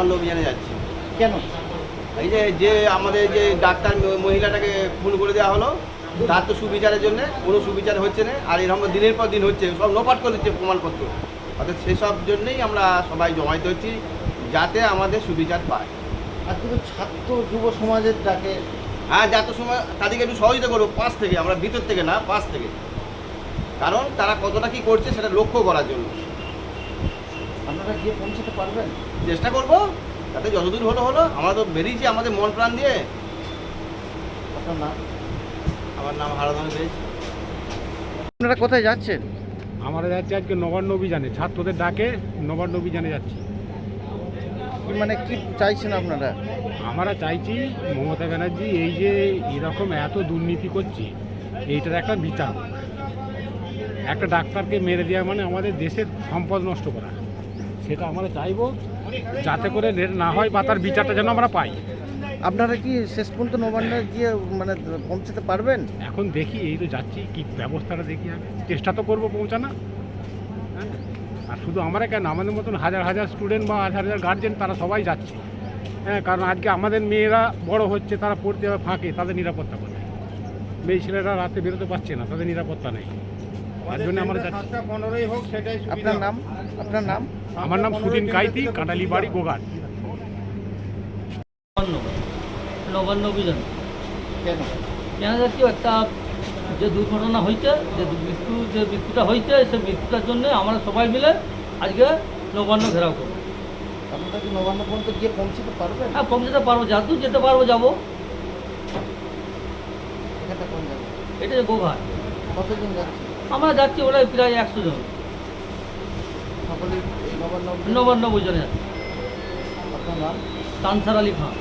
নবান্ন অভিযানে যাচ্ছি। কেন? এই যে আমাদের যে ডাক্তার মহিলাটাকে খুন করে দেওয়া হলো, তার তো সুবিচারের জন্য কোনো সুবিচার হচ্ছে না, আর এরকম দিনের পর দিন হচ্ছে, সব লোপাট করে দিচ্ছে প্রমাণপত্র। অর্থাৎ সেসব জন্যেই আমরা সবাই জমায়েত হচ্ছি, যাতে আমাদের সুবিচার পায়। আর কিন্তু ছাত্র যুব সমাজের ডাকে হ্যাঁ, যাতে সময় তাদেরকে একটু সহযোগিতা করবো, পাশ থেকে, আমরা ভিতর থেকে না, পাশ থেকে। কারণ তারা কতটা কী করছে সেটা লক্ষ্য করার জন্য আপনারা গিয়ে পৌঁছাতে পারবেন? চেষ্টা করবো, তাতে যতদূর হলো হলো। আমরা তো বেরিয়েছি আমাদের মন প্রাণ দিয়ে। আপনার নাম? আমার নাম হারাধন বেশ। আপনারা কোথায় যাচ্ছেন? আমরা যাচ্ছি আজকে নবান্ন অভিযানে, ছাত্রদের ডাকে নবান্ন অভিযানে যাচ্ছি। মানে কি চাইছেন আপনারা? আমরা চাইছি মমতা ব্যানার্জি এই যে এরকম এত দুর্নীতি করছে, এইটার একটা বিচার হোক। একটা ডাক্তারকে মেরে দেওয়া মানে আমাদের দেশের সম্পদ নষ্ট করা, সেটা আমরা চাইবো, যাতে করে না হয় বা তার বিচারটা যেন আমরা পাই। আপনারা কি শেষ পর্যন্ত নবান্নে গিয়ে মানে পৌঁছাতে পারবেন? এখন দেখি, এই তো যাচ্ছি, কি ব্যবস্থাটা দেখি, আগে চেষ্টা তো করবো পৌঁছানো। হ্যাঁ, আর শুধু আমরা কেন, আমাদের মতন হাজার হাজার স্টুডেন্ট বা হাজার হাজার গার্জেন, তারা সবাই যাচ্ছে। হ্যাঁ, কারণ আজকে আমাদের মেয়েরা বড় হচ্ছে, তারা পড়তে যাবে ফাঁকে, তাদের নিরাপত্তা করে। মেয়ে ছেলেরা রাতে বেরোতে পারছে না, তাদের নিরাপত্তা নেই। তার জন্য আমরা যাচ্ছি। আপনার নাম? আপনার নাম? আমার নাম সুদিন কাইতি, কাটালি বাড়ি, গোঘাট। নবান্ন অভিযান কেন? কেন যাচ্ছি, একটা যে দুর্ঘটনা হয়েছে, যে মৃত্যুটা হয়েছে, সেই মৃত্যুটার জন্য আমরা সবাই মিলে আজকে নবান্ন ঘেরাও করবো। আপনারা কি নবান্ন পর্যন্ত গিয়ে পৌঁছাতে পারবেন? হ্যাঁ, পৌঁছাতে পারবো, যতদূর যেতে পারবো যাবো। এখানটা কোন জায়গা? এটা যে গোঘাট, কতজন যাচ্ছে? আমরা যাচ্ছি ওরাই প্রায় 100 জন সকলেই এই নবান্ন নবান্ন অভিযানে যাচ্ছি। আপনার নাম? তানসার আলী খান।